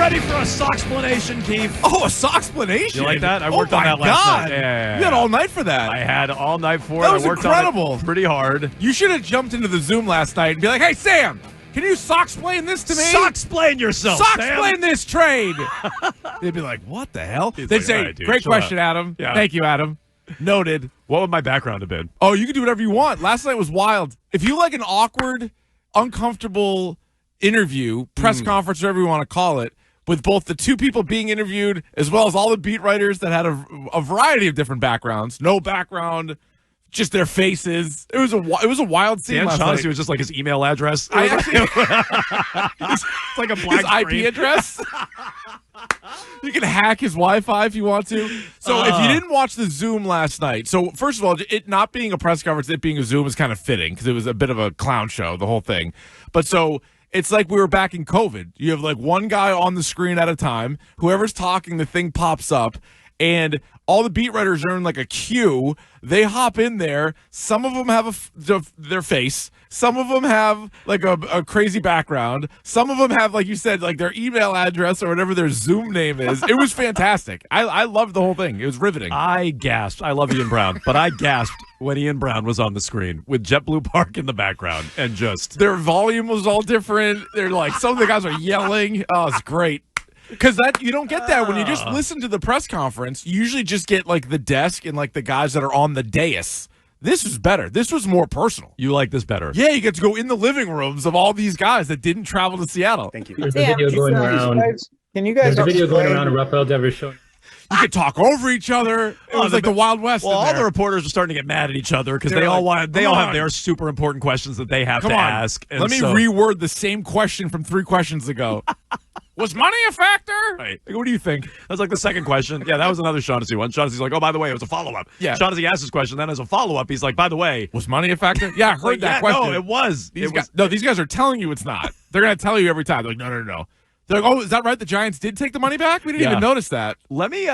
ready for a sock-splanation, Keefe? Oh, a sock-splanation? You like that? I worked on that last night. Yeah. You had all night for that. I had all night for it. That was I worked incredible. on it pretty hard. You should have jumped into the Zoom last night and be like, hey, Sam, can you sock-splain this to me? Sock-splain yourself, Sock-splain this trade. They'd be like, what the hell? They'd like, say, all right, dude, great chill question, out. Adam. Yeah. Thank you, Adam. Noted. What would my background have been? Oh, you can do whatever you want. Last night was wild. If you like an awkward, uncomfortable interview, press conference, whatever you want to call it, with both the two people being interviewed as well as all the beat writers that had a variety of different backgrounds, no background, just their faces. It was a wild scene. Dan last Shaughnessy night. was just like his email address. It's like a black his screen. IP address. You can hack his Wi-Fi if you want to. So if you didn't watch the Zoom last night, so first of all, it not being a press conference, it being a Zoom is kind of fitting because it was a bit of a clown show, the whole thing. But so it's like we were back in COVID. You have like one guy on the screen at a time. Whoever's talking, the thing pops up. And all the beat writers are in like a queue. They hop in there. Some of them have their face. Some of them have like a crazy background. Some of them have, like you said, like their email address or whatever their Zoom name is. It was fantastic. I loved the whole thing. It was riveting. I gasped. I love Ian Brown, but I gasped when Ian Brown was on the screen with JetBlue Park in the background and just their volume was all different. They're like, some of the guys are yelling. Oh, it's great. Because that you don't get that when you just listen to the press conference. You usually just get like the desk and like the guys that are on the dais. This was better. This was more personal. You like this better? Yeah, you get to go in the living rooms of all these guys that didn't travel to Seattle. Thank you. There's a video going around. Can you guys? There's a video going around of Rafael Devers showing. You could talk over each other. It was like the Wild West. Well, in all there. the reporters are starting to get mad at each other because They're they all like, have their super important questions that they have Come to on. ask. And Let me reword the same question from 3 questions ago. Was money a factor? Right. Like, what do you think? That's like the second question. Yeah, that was another Shaughnessy one. Shaughnessy's like, oh, by the way, it was a follow-up. Yeah. Shaughnessy asked his question. Then as a follow-up, he's like, by the way. Was money a factor? Yeah, I heard Like, that yeah, question. No, it was. These guys are telling you it's not. They're going to tell you every time. They're like, no. They're like, oh, is that right? The Giants did take the money back? We didn't even notice that. Let me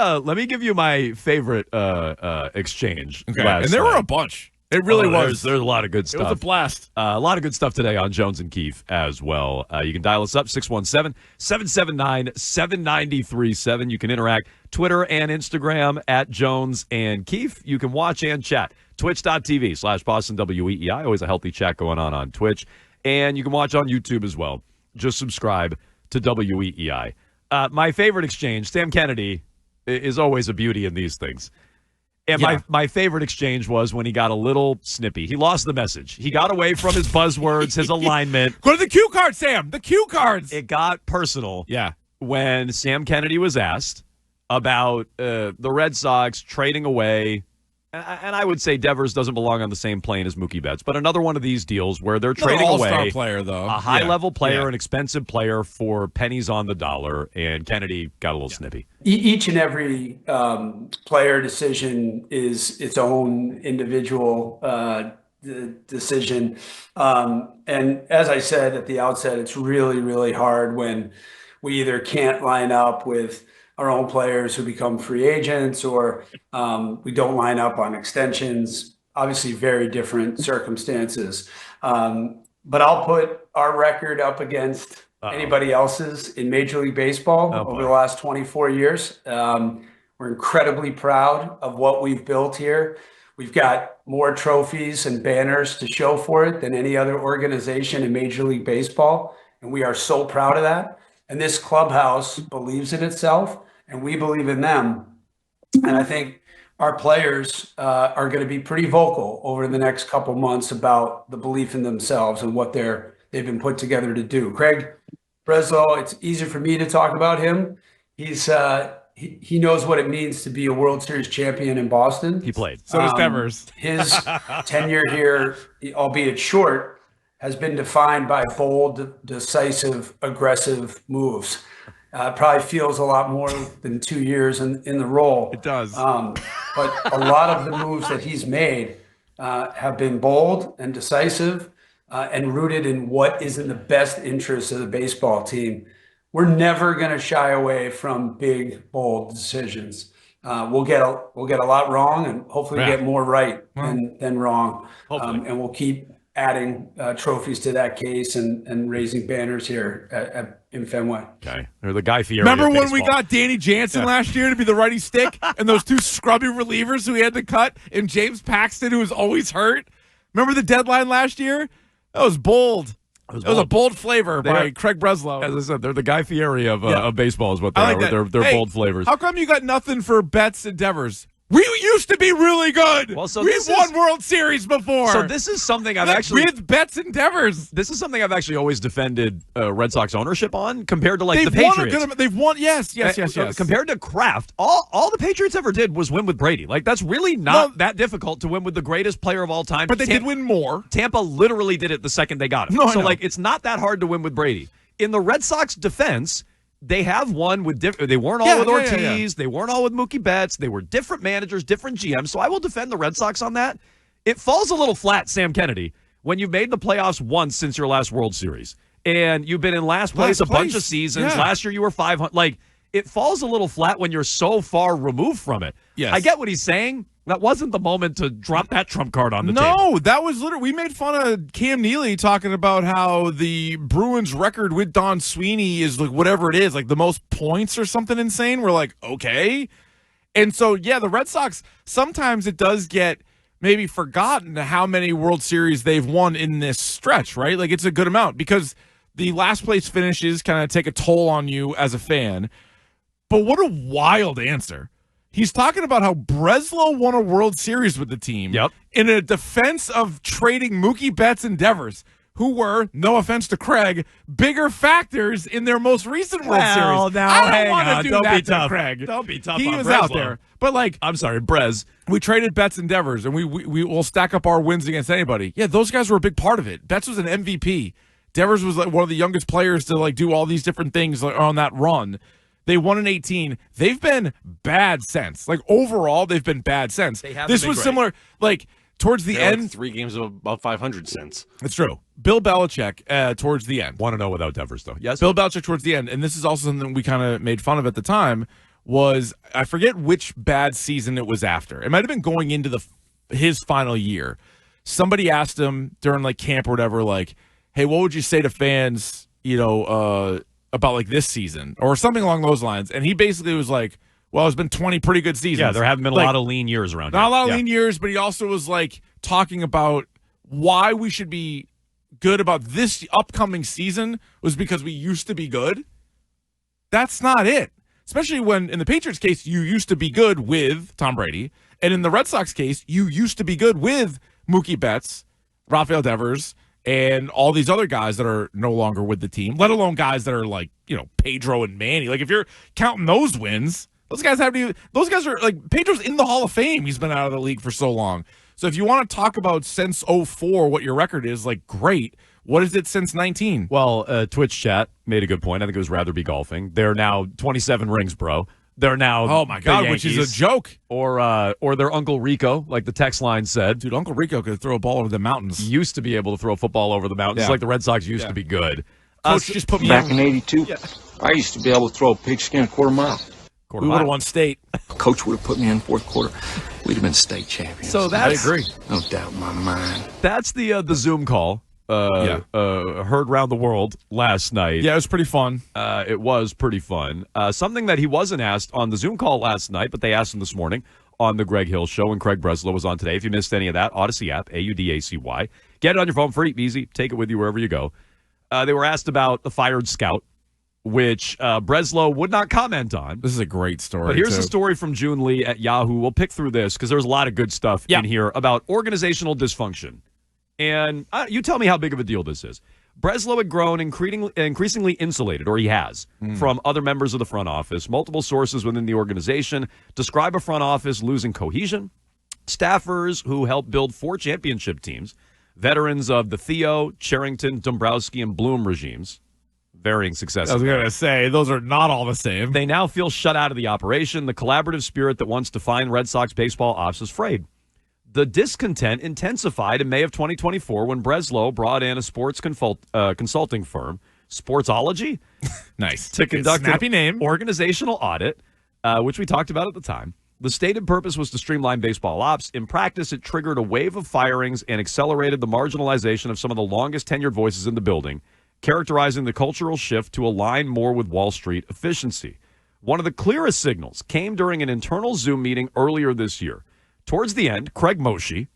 give you my favorite exchange. Okay. last And there were night. a bunch. It really was. There's a lot of good stuff. It was a blast. A lot of good stuff today on Jones and Keefe as well. You can dial us up, 617-779-7937. You can interact Twitter and Instagram at Jones and Keefe. You can watch and chat. Twitch.tv/Boston WEEI. Always a healthy chat going on Twitch. And you can watch on YouTube as well. Just subscribe to WEEI. My favorite exchange, Sam Kennedy, is always a beauty in these things. And my favorite exchange was when he got a little snippy. He lost the message. He got away from his buzzwords, his alignment. Go to the cue cards, Sam. The cue cards. It got personal. Yeah. When Sam Kennedy was asked about the Red Sox trading away, and I would say Devers doesn't belong on the same plane as Mookie Betts, but another one of these deals where they're trading away player, though. a high-level player, an expensive player for pennies on the dollar, and Kennedy got a little snippy. Each and every player decision is its own individual decision. And as I said at the outset, it's really, really hard when we either can't line up with our own players who become free agents or we don't line up on extensions. Obviously, very different circumstances. But I'll put our record up against anybody else's in Major League Baseball over the last 24 years. We're incredibly proud of what we've built here. We've got more trophies and banners to show for it than any other organization in Major League Baseball. And we are so proud of that. And this clubhouse believes in itself, and we believe in them. And I think our players are going to be pretty vocal over the next couple months about the belief in themselves and what they've been put together to do. Craig Brelo, it's easy for me to talk about him. He knows what it means to be a World Series champion in Boston. He played. So does Devers. His tenure here, albeit short, has been defined by bold, decisive, aggressive moves. Probably feels a lot more than 2 years in the role. It does. But a lot of the moves that he's made have been bold and decisive and rooted in what is in the best interest of the baseball team. We're never going to shy away from big, bold decisions. We'll get a lot wrong, and hopefully get more right than wrong. And we'll keep adding trophies to that case and raising banners here in Fenway. Okay. Or the Guy Fieri. Remember of when we baseball. got Danny Jansen last year to be the righty stick and those two scrubby relievers who we had to cut and James Paxton who was always hurt? Remember the deadline last year? That was bold. It was a bold flavor by Craig Breslow. As I said, they're the Guy Fieri of baseball is what they I like are. that. They're Hey, bold flavors. How come you got nothing for Betts and Devers? We used to be really good. Well, so We've won World Series before. So this is something I've actually with Betts and Devers. This is something I've actually always defended Red Sox ownership on compared to They've the Patriots. won they've won. Yes. Compared to Kraft, all the Patriots ever did was win with Brady. Like that's really not that difficult to win with the greatest player of all time. But they did win more. Tampa literally did it the second they got him. No, so it's not that hard to win with Brady. In the Red Sox defense, they have won with they weren't all with Ortiz. They weren't all with Mookie Betts. They were different managers, different GMs. So I will defend the Red Sox on that. It falls a little flat, Sam Kennedy, when you've made the playoffs once since your last World Series. And you've been in last place a bunch of seasons. Yeah. Last year you were 500. Like, it falls a little flat when you're so far removed from it. Yes. I get what he's saying. That wasn't the moment to drop that trump card on the table. No, that was literally, we made fun of Cam Neely talking about how the Bruins record with Don Sweeney is like whatever it is, like the most points or something insane. We're like, okay. And so, yeah, the Red Sox, sometimes it does get maybe forgotten how many World Series they've won in this stretch, right? Like it's a good amount because the last place finishes kind of take a toll on you as a fan. But what a wild answer. He's talking about how Breslow won a World Series with the team in a defense of trading Mookie Betts and Devers, who were, no offense to Craig, bigger factors in their most recent World Series. Now, I don't want to do Don't that be to tough. Craig. Don't be tough He on was Breslow. out there. But, I'm sorry, Brez. We traded Betts and Devers, and we will stack up our wins against anybody. Yeah, those guys were a big part of it. Betts was an MVP. Devers was like one of the youngest players to like do all these different things on that run. They won in 18. They've been bad since. Like, overall, they've been bad since. This was similar, like, towards the end. Like 3 games of about 500 since. It's true. Bill Belichick towards the end. 1-0 without Devers, though. Yes. Bill Belichick towards the end, and this is also something we kind of made fun of at the time, was I forget which bad season it was after. It might have been going into his final year. Somebody asked him during, like, camp or whatever, like, hey, what would you say to fans, about like this season or something along those lines? And he basically was like, well, it's been 20 pretty good seasons. Yeah, there haven't been a lot of lean years around here. Not a lot of lean years, but he also was like talking about why we should be good about this upcoming season was because we used to be good. That's not it. Especially when, in the Patriots case, you used to be good with Tom Brady. And in the Red Sox case, you used to be good with Mookie Betts, Rafael Devers, and all these other guys that are no longer with the team, let alone guys that are like, Pedro and Manny. Like, if you're counting those wins, those guys are like, Pedro's in the Hall of Fame. He's been out of the league for so long. So if you want to talk about since 04, what your record is, like, great. What is it since 19? Well, Twitch chat made a good point. I think it was rather be golfing. They're now 27 rings, bro. They're now oh my god, which is a joke. Or their Uncle Rico, like the text line said. Dude, Uncle Rico could throw a ball over the mountains. Used to be able to throw a football over the mountains, like the Red Sox used to be good. Coach just put me back in '82. Yeah. I used to be able to throw a pigskin a quarter mile. We would have won state. Coach would have put me in fourth quarter. We'd have been state champions. So I agree. No doubt in my mind. That's the Zoom call. Heard around the world last night. Yeah, it was pretty fun. It was pretty fun. Something that he wasn't asked on the Zoom call last night, but they asked him this morning on the Greg Hill Show, and Craig Breslow was on today. If you missed any of that, Odyssey app, AUDACY. Get it on your phone, free, easy. Take it with you wherever you go. They were asked about the fired scout, which Breslow would not comment on. This is a great story. But here's a story from June Lee at Yahoo. We'll pick through this because there's a lot of good stuff in here about organizational dysfunction. And you tell me how big of a deal this is. Breslow had grown increasingly insulated, or he has, from other members of the front office. Multiple sources within the organization describe a front office losing cohesion. Staffers who helped build 4 championship teams, veterans of the Theo, Charrington, Dombrowski, and Bloom regimes, varying successes. I was going to say, those are not all the same. They now feel shut out of the operation. The collaborative spirit that once defined Red Sox baseball ops is frayed. The discontent intensified in May of 2024 when Breslow brought in a sports consulting firm, Sportsology, nice, to conduct snappy an name organizational audit, which we talked about at the time. The stated purpose was to streamline baseball ops. In practice, it triggered a wave of firings and accelerated the marginalization of some of the longest tenured voices in the building, characterizing the cultural shift to align more with Wall Street efficiency. One of the clearest signals came during an internal Zoom meeting earlier this year. Towards the end, Craig Moshe,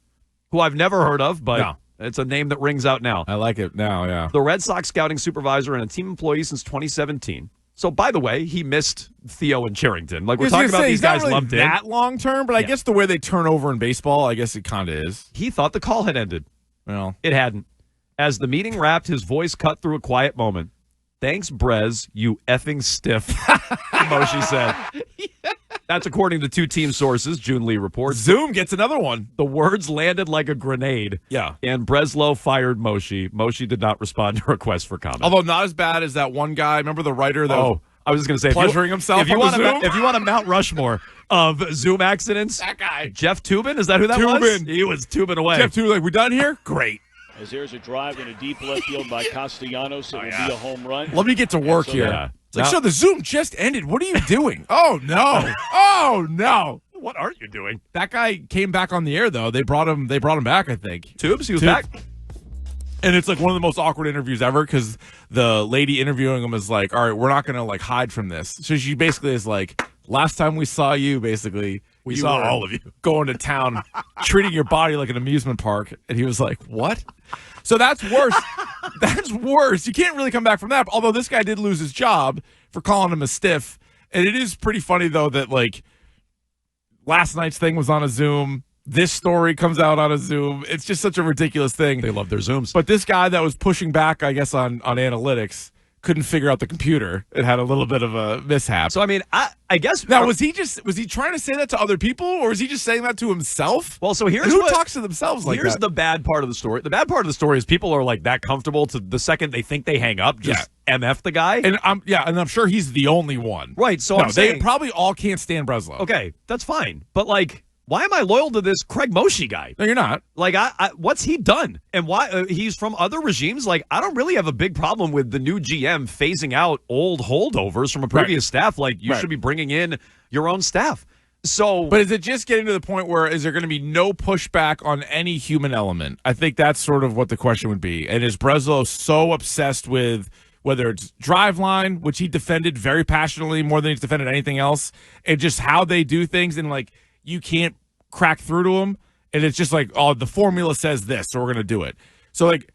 who I've never heard of, but it's a name that rings out now. I like it now, yeah. The Red Sox scouting supervisor and a team employee since 2017. So, by the way, he missed Theo and Charrington. Like, we're talking about these guys lumped in. That long term, but I guess the way they turn over in baseball, I guess it kind of is. He thought the call had ended. Well, it hadn't. As the meeting wrapped, his voice cut through a quiet moment. Thanks, Brez, you effing stiff, Moshe said. That's according to two team sources, June Lee reports. Zoom gets another one. The words landed like a grenade. Yeah. And Breslow fired Moshe. Moshe did not respond to requests for comment. Although not as bad as that one guy. Remember the writer that I was just going to say, pleasuring himself if you on the Zoom? If you want a Mount Rushmore of Zoom accidents, that guy. Jeff Toobin, is that who that was? He was tubing away. Jeff Toobin, like, we done here? Great. As there's a drive in a deep left field by Castellanos, it will be a home run. Let me get to work here. Yeah. It's like, so the Zoom just ended. What are you doing? Oh, no. Oh, no. What are you doing? That guy came back on the air, though. They brought him back, I think. Tubes, he was back. And it's like one of the most awkward interviews ever because the lady interviewing him is like, all right, we're not going to like hide from this. So she basically is like, last time we saw you, basically, we saw all of you going to town, treating your body like an amusement park. And he was like, what? So that's worse. That's worse. You can't really come back from that. Although this guy did lose his job for calling him a stiff. And it is pretty funny, though, that like last night's thing was on a Zoom. This story comes out on a Zoom. It's just such a ridiculous thing. They love their Zooms. But this guy that was pushing back, I guess, on analytics couldn't figure out the computer. It had a little bit of a mishap. So, I mean, I guess. Now, was he trying to say that to other people, or is he just saying that to himself? Well, so here's who talks to themselves like that? Here's the bad part of the story. The bad part of the story is people are like that comfortable to the second they think they hang up, just MF the guy. And I'm sure he's the only one. Right. So no, I'm saying, they probably all can't stand Breslow. Okay, that's fine. But like, why am I loyal to this Craig Moshe guy? No, you're not. Like, what's he done? And why he's from other regimes? Like, I don't really have a big problem with the new GM phasing out old holdovers from a previous staff. Like, you should be bringing in your own staff. So, but is it just getting to the point where is there going to be no pushback on any human element? I think that's sort of what the question would be. And is Breslow so obsessed with whether it's Driveline, which he defended very passionately more than he's defended anything else, and just how they do things, and like, you can't crack through to them, and it's just like, oh, the formula says this, so we're going to do it. So, like,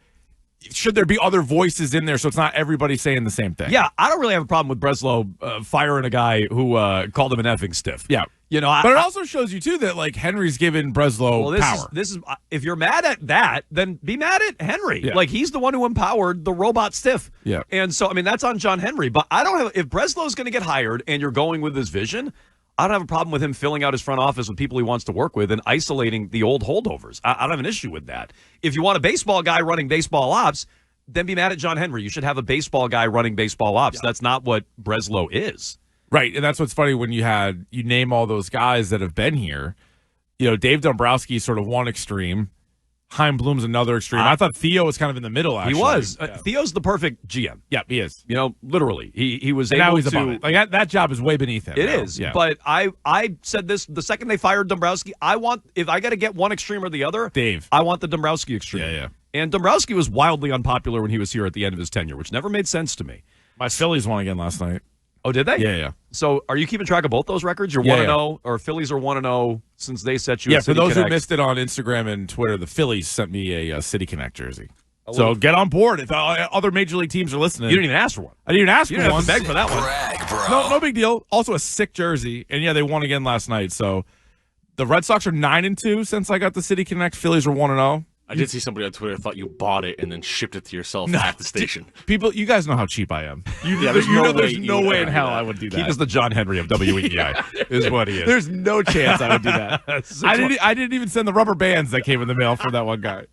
should there be other voices in there so it's not everybody saying the same thing? Yeah, I don't really have a problem with Breslow firing a guy who called him an effing stiff. Yeah. You know, but it also shows you, too, that, like, Henry's given Breslow power. This is if you're mad at that, then be mad at Henry. Yeah. Like, he's the one who empowered the robot stiff. Yeah. And so, I mean, that's on John Henry. But I don't have, if Breslow's going to get hired and you're going with this vision, I don't have a problem with him filling out his front office with people he wants to work with and isolating the old holdovers. I don't have an issue with that. If you want a baseball guy running baseball ops, then be mad at John Henry. You should have a baseball guy running baseball ops. Yeah. That's not what Breslow is. Right, and that's what's funny when you name all those guys that have been here. You know, Dave Dombrowski's sort of one extreme. Chaim Bloom's another extreme. I thought Theo was kind of in the middle, actually. He was. Yeah. Theo's the perfect GM. Yeah, he is. You know, literally. He was and able now he's to. Above it. Like, that job is way beneath him. It now. is. Yeah. But I said this the second they fired Dombrowski. If I got to get one extreme or the other, Dave. I want the Dombrowski extreme. Yeah. And Dombrowski was wildly unpopular when he was here at the end of his tenure, which never made sense to me. My Phillies won again last night. Oh, did they? Yeah. So are you keeping track of both those records? You're 1-0, or Phillies are 1-0 since they set you. Yeah, a City for those Connect. who missed it on Instagram and Twitter, the Phillies sent me a City Connect jersey. So get on board if other major league teams are listening. You didn't even ask for one. I didn't even ask you for didn't one. Have to beg for that one. No big deal. Also a sick jersey, and yeah, they won again last night. So the Red Sox are 9-2 since I got the City Connect. Phillies are 1-0. I did see somebody on Twitter thought you bought it and then shipped it to yourself at the station. People, you guys know how cheap I am. There's no way in hell I would do that. Keith is the John Henry of WEEI, is what he is. There's no chance I would do that. I didn't even send the rubber bands that came in the mail from that one guy.